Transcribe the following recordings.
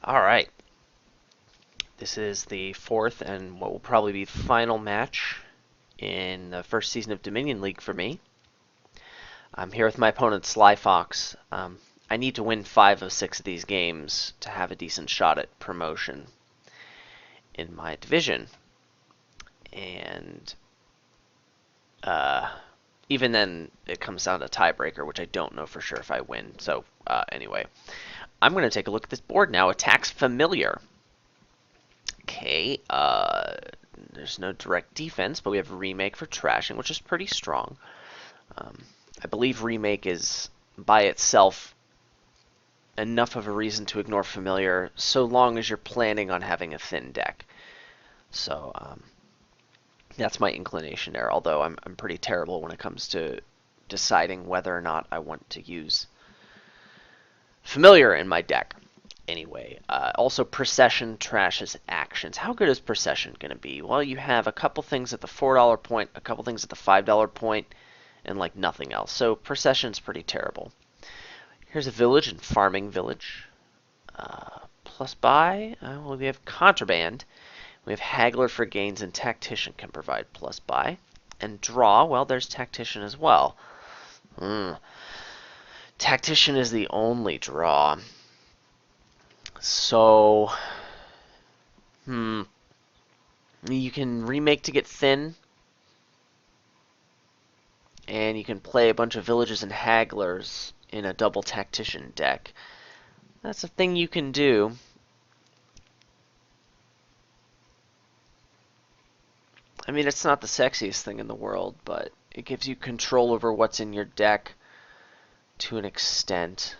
All right. This is the fourth and what will probably be the final match in the first season of Dominion League for me. I'm here with my opponent Slyfox. I need to win 5 of 6 of these games to have a decent shot at promotion in my division. And even then, it comes down to tiebreaker, which I don't know for sure if I win. So anyway, I'm going to take a look at this board now. Attacks familiar. Okay, there's no direct defense, but we have remake for trashing, which is pretty strong. I believe remake is by itself enough of a reason to ignore familiar, so long as you're planning on having a thin deck. So that's my inclination there, although I'm pretty terrible when it comes to deciding whether or not I want to use familiar in my deck. Anyway, also procession trashes actions. How good is procession going to be? Well, you have a couple things at the $4 point, a couple things at the $5 point, and like nothing else. So procession's pretty terrible. Here's a village and farming village. Plus buy, well, we have contraband. We have haggler for gains, and tactician can provide plus buy. And draw, well, there's tactician as well. Tactician is the only draw. So, you can remake to get thin, and you can play a bunch of villages and hagglers in a double tactician deck. That's a thing you can do. I mean, it's not the sexiest thing in the world, but it gives you control over what's in your deck to an extent.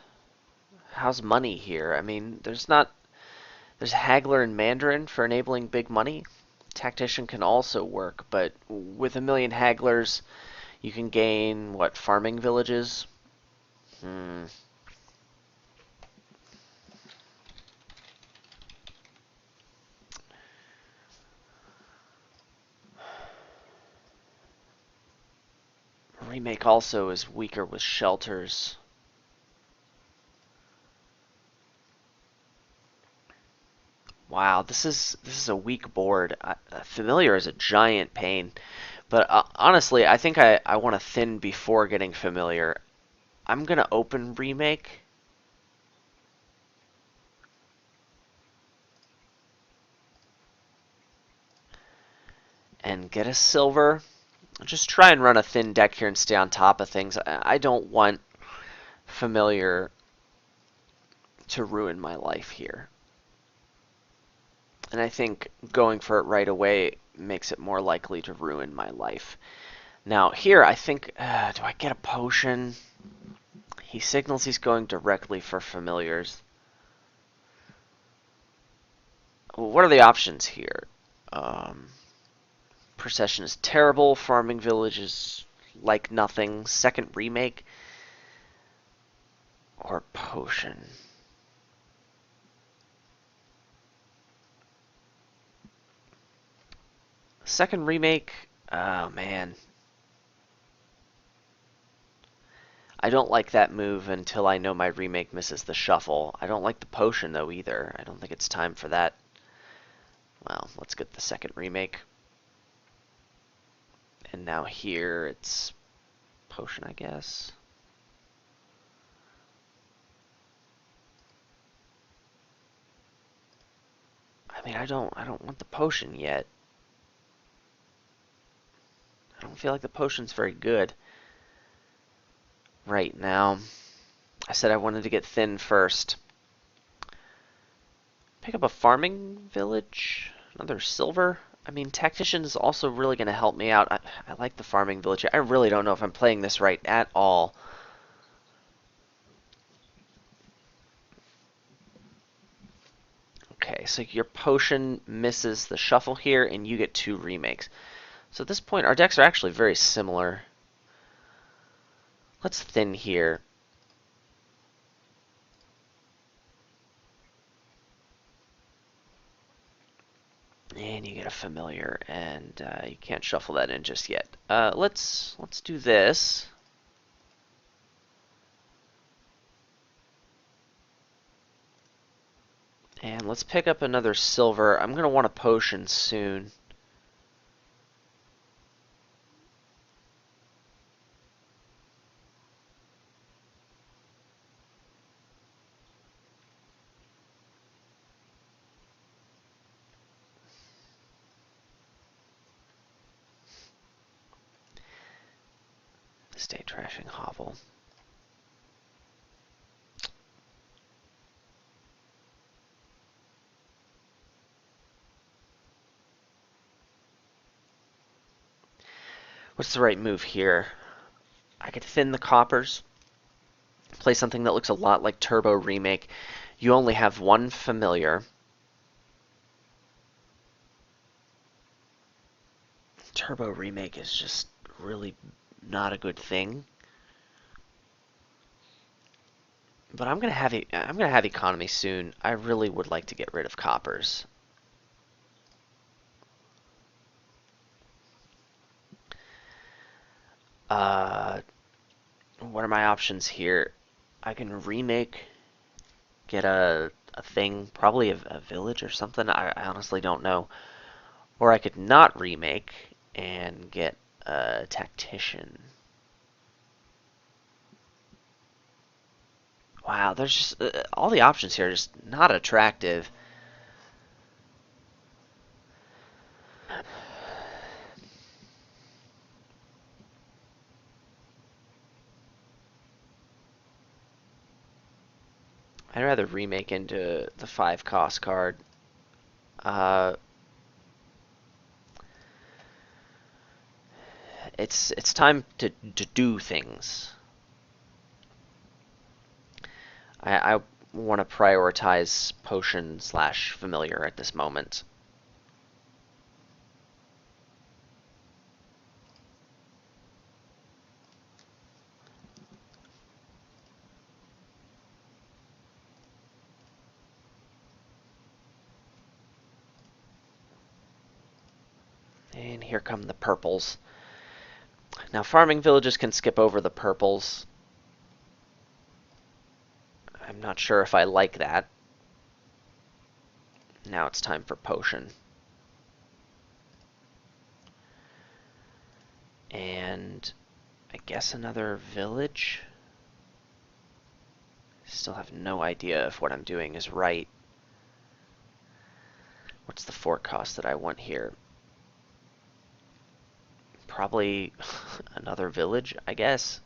How's money here? I mean, there's haggler and mandarin for enabling big money. Tactician can also work, but with a million hagglers, you can gain, what, farming villages? Remake also is weaker with shelters. Wow, this is a weak board. Familiar is a giant pain, but honestly, I think I want to thin before getting familiar. I'm gonna open remake. And get a silver. Just try and run a thin deck here and stay on top of things. I don't want familiar to ruin my life here. And I think going for it right away makes it more likely to ruin my life. Now here, I think, do I get a potion? He signals he's going directly for familiars. What are the options here? Procession is terrible. Farming village is like nothing. Second remake or potion. Second remake, oh man. I don't like that move until I know my remake misses the shuffle. I don't like the potion though either. I don't think it's time for that. Well, let's get the second remake. And now here it's potion, I guess. I mean, I don't want the potion yet. I don't feel like the potion's very good right now. I said I wanted to get thin first. Pick up a farming village, another silver. I mean, tactician is also really going to help me out. I like the farming village. I really don't know if I'm playing this right at all. Okay, so your potion misses the shuffle here, and you get 2 remakes. So at this point, our decks are actually very similar. Let's thin here. And you get a familiar, and you can't shuffle that in just yet. Let's do this. And And let's pick up another silver. I'm going to want a potion soon. Stay trashing hovel. What's the right move here? I could thin the coppers. Play something that looks a lot like Turbo Remake. You only have one familiar. Turbo Remake is just really not a good thing. But I'm gonna have economy soon. I really would like to get rid of coppers. What are my options here? I can remake, get a thing, probably a village or something. I honestly don't know. Or I could not remake and get a tactician. Wow, there's just all the options here are just not attractive. I'd rather remake into the 5 cost card. Uh, it's time to do things. I want to prioritize potion slash familiar at this moment. And here come the purples. Now farming villages can skip over the purples. I'm not sure if I like that. Now it's time for potion. And I guess another village. Still have no idea if what I'm doing is right. What's the fort cost that I want here? Probably another village, I guess.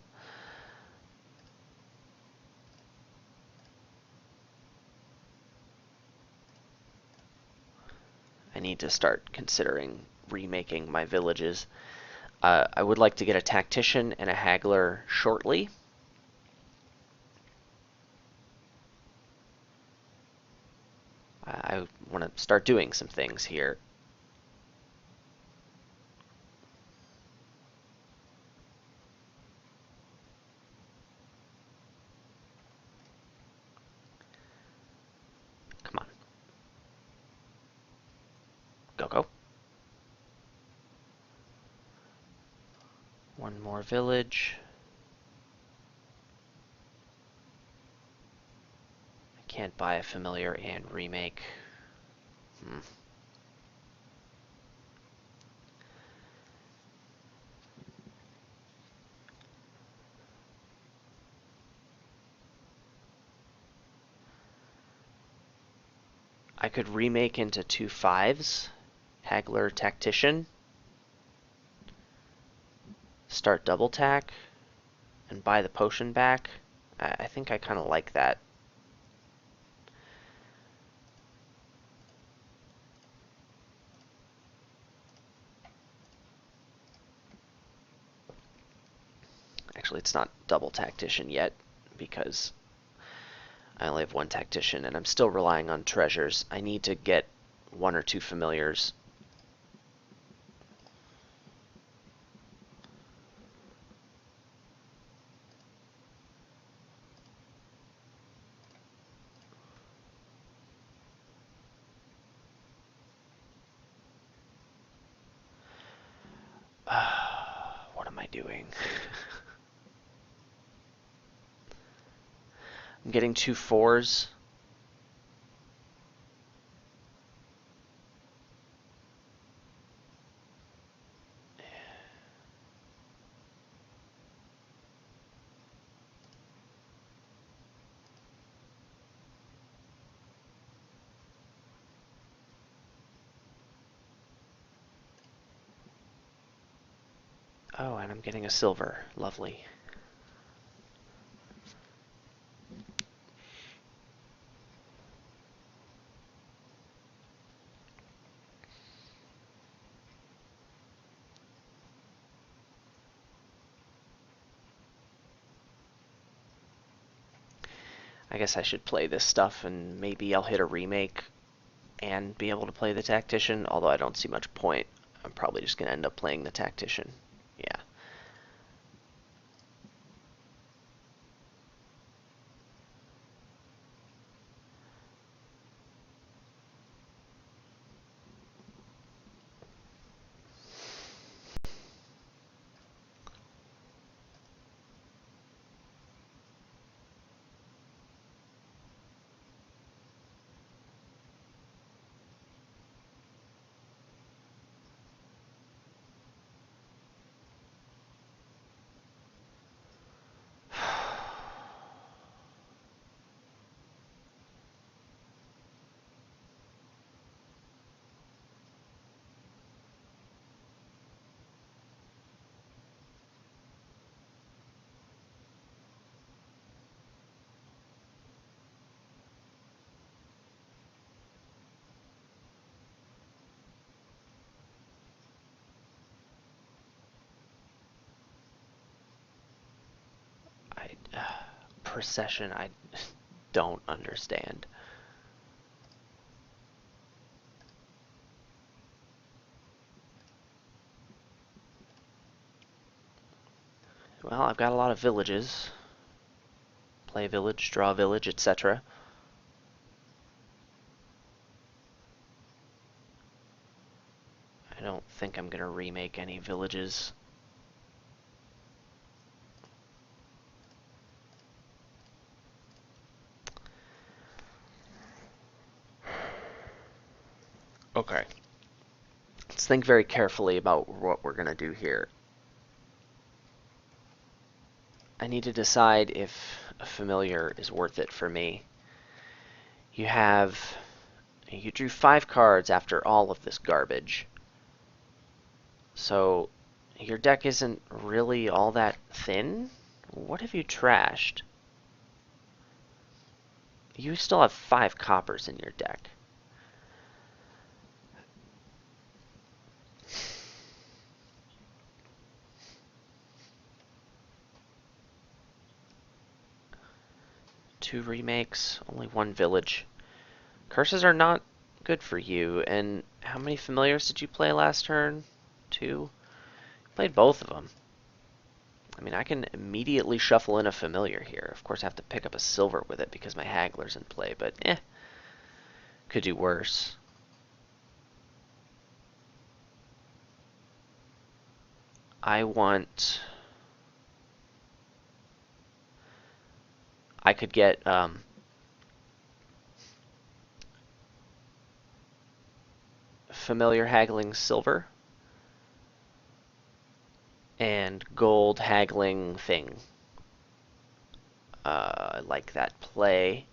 I need to start considering remaking my villages. I would like to get a tactician and a haggler shortly. I want to start doing some things here. Come on. Go, go. One more village. I can't buy a familiar and remake. I could remake into 2 5s. Haggler Tactician. Start double tack. And buy the potion back. I think I kind of like that. Actually, it's not double tactician yet because I only have 1 tactician and I'm still relying on treasures. I need to get 1 or 2 familiars. What am I doing? I'm getting 2 4s. Oh, and I'm getting a silver. Lovely. I guess I should play this stuff and maybe I'll hit a remake and be able to play the Tactician, although I don't see much point. I'm probably just going to end up playing the Tactician. Yeah. I Procession, I don't understand. Well, I've got a lot of villages. Play village, draw village, etc. I don't think I'm going to remake any villages. Okay. Let's think very carefully about what we're going to do here. I need to decide if a familiar is worth it for me. You drew 5 cards after all of this garbage. So your deck isn't really all that thin? What have you trashed? You still have 5 coppers in your deck. Two remakes, only 1 village. Curses are not good for you. And how many familiars did you play last turn? 2? You played both of them. I mean, I can immediately shuffle in a familiar here. Of course, I have to pick up a silver with it because my haggler's in play, but could do worse. I could get familiar haggling silver and gold haggling thing. I like that play.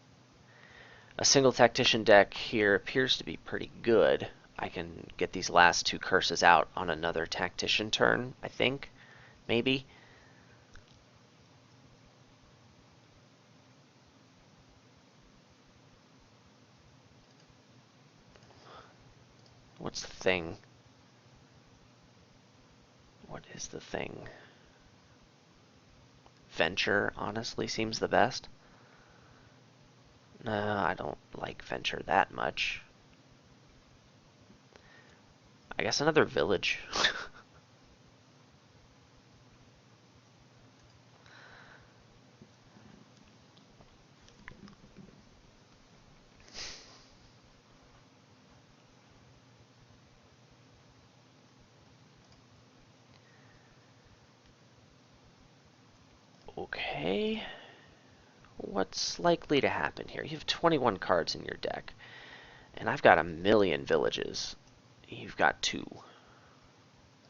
A single tactician deck here appears to be pretty good. I can get these last 2 curses out on another tactician turn, I think. Maybe. What's the thing? What is the thing? Venture, honestly, seems the best. No, I don't like Venture that much. I guess another village. Okay. What's likely to happen here? You have 21 cards in your deck, and I've got a million villages. You've got 2.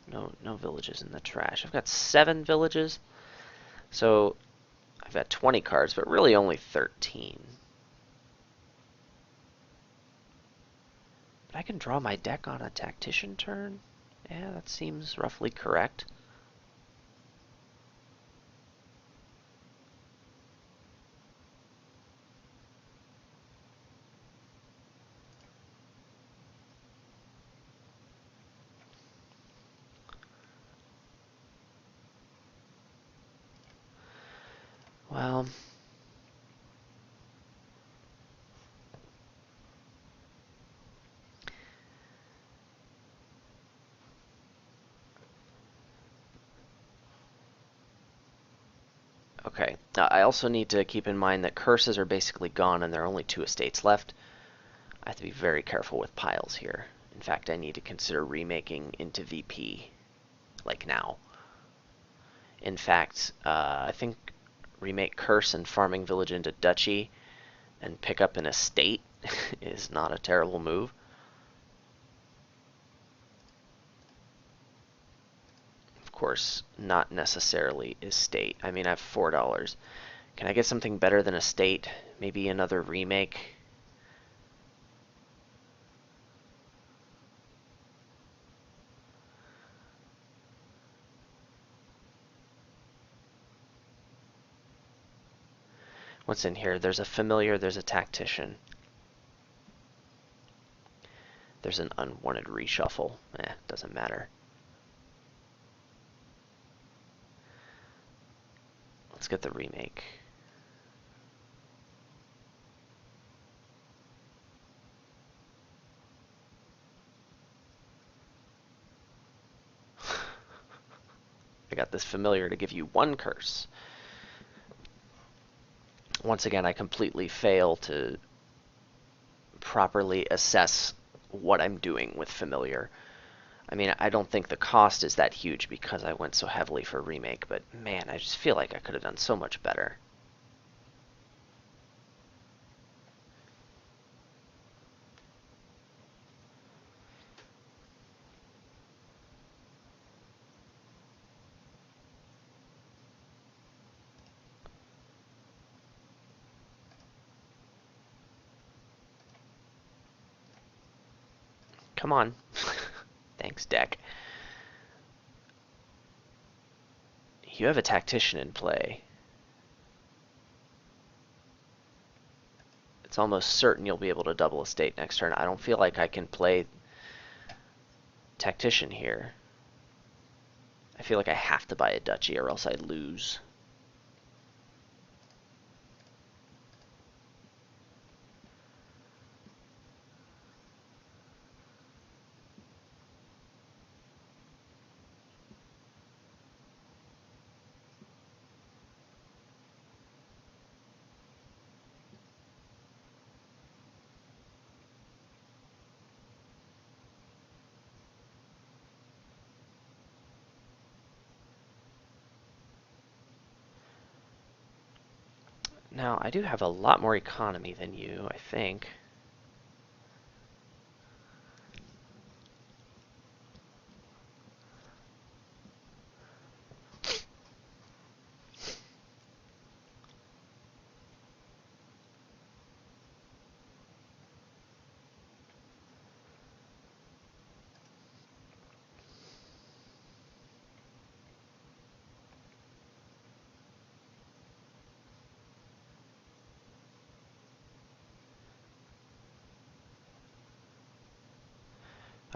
No villages in the trash. I've got 7 villages, so I've got 20 cards, but really only 13. But I can draw my deck on a tactician turn? Yeah, that seems roughly correct. Well, okay. I also need to keep in mind that curses are basically gone and there are only 2 estates left. I have to be very careful with piles here. In fact, I need to consider remaking into VP, like now. In fact, I think remake Curse and Farming Village into Duchy and pick up an estate is not a terrible move. Of course, not necessarily estate. I mean, I have $4. Can I get something better than estate? Maybe another remake? What's in here? There's a familiar, there's a tactician. There's an unwanted reshuffle. Doesn't matter. Let's get the remake. I got this familiar to give you 1 curse. Once again, I completely fail to properly assess what I'm doing with familiar. I mean, I don't think the cost is that huge because I went so heavily for remake, but man, I just feel like I could have done so much better. Come on. Thanks, deck. You have a tactician in play. It's almost certain you'll be able to double estate next turn. I don't feel like I can play tactician here. I feel like I have to buy a duchy or else I lose. Now, I do have a lot more economy than you, I think.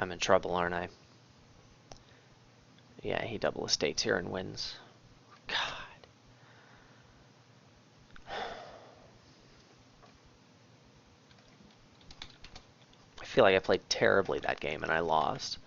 I'm in trouble, aren't I? Yeah, he double estates here and wins. God. I feel like I played terribly that game and I lost.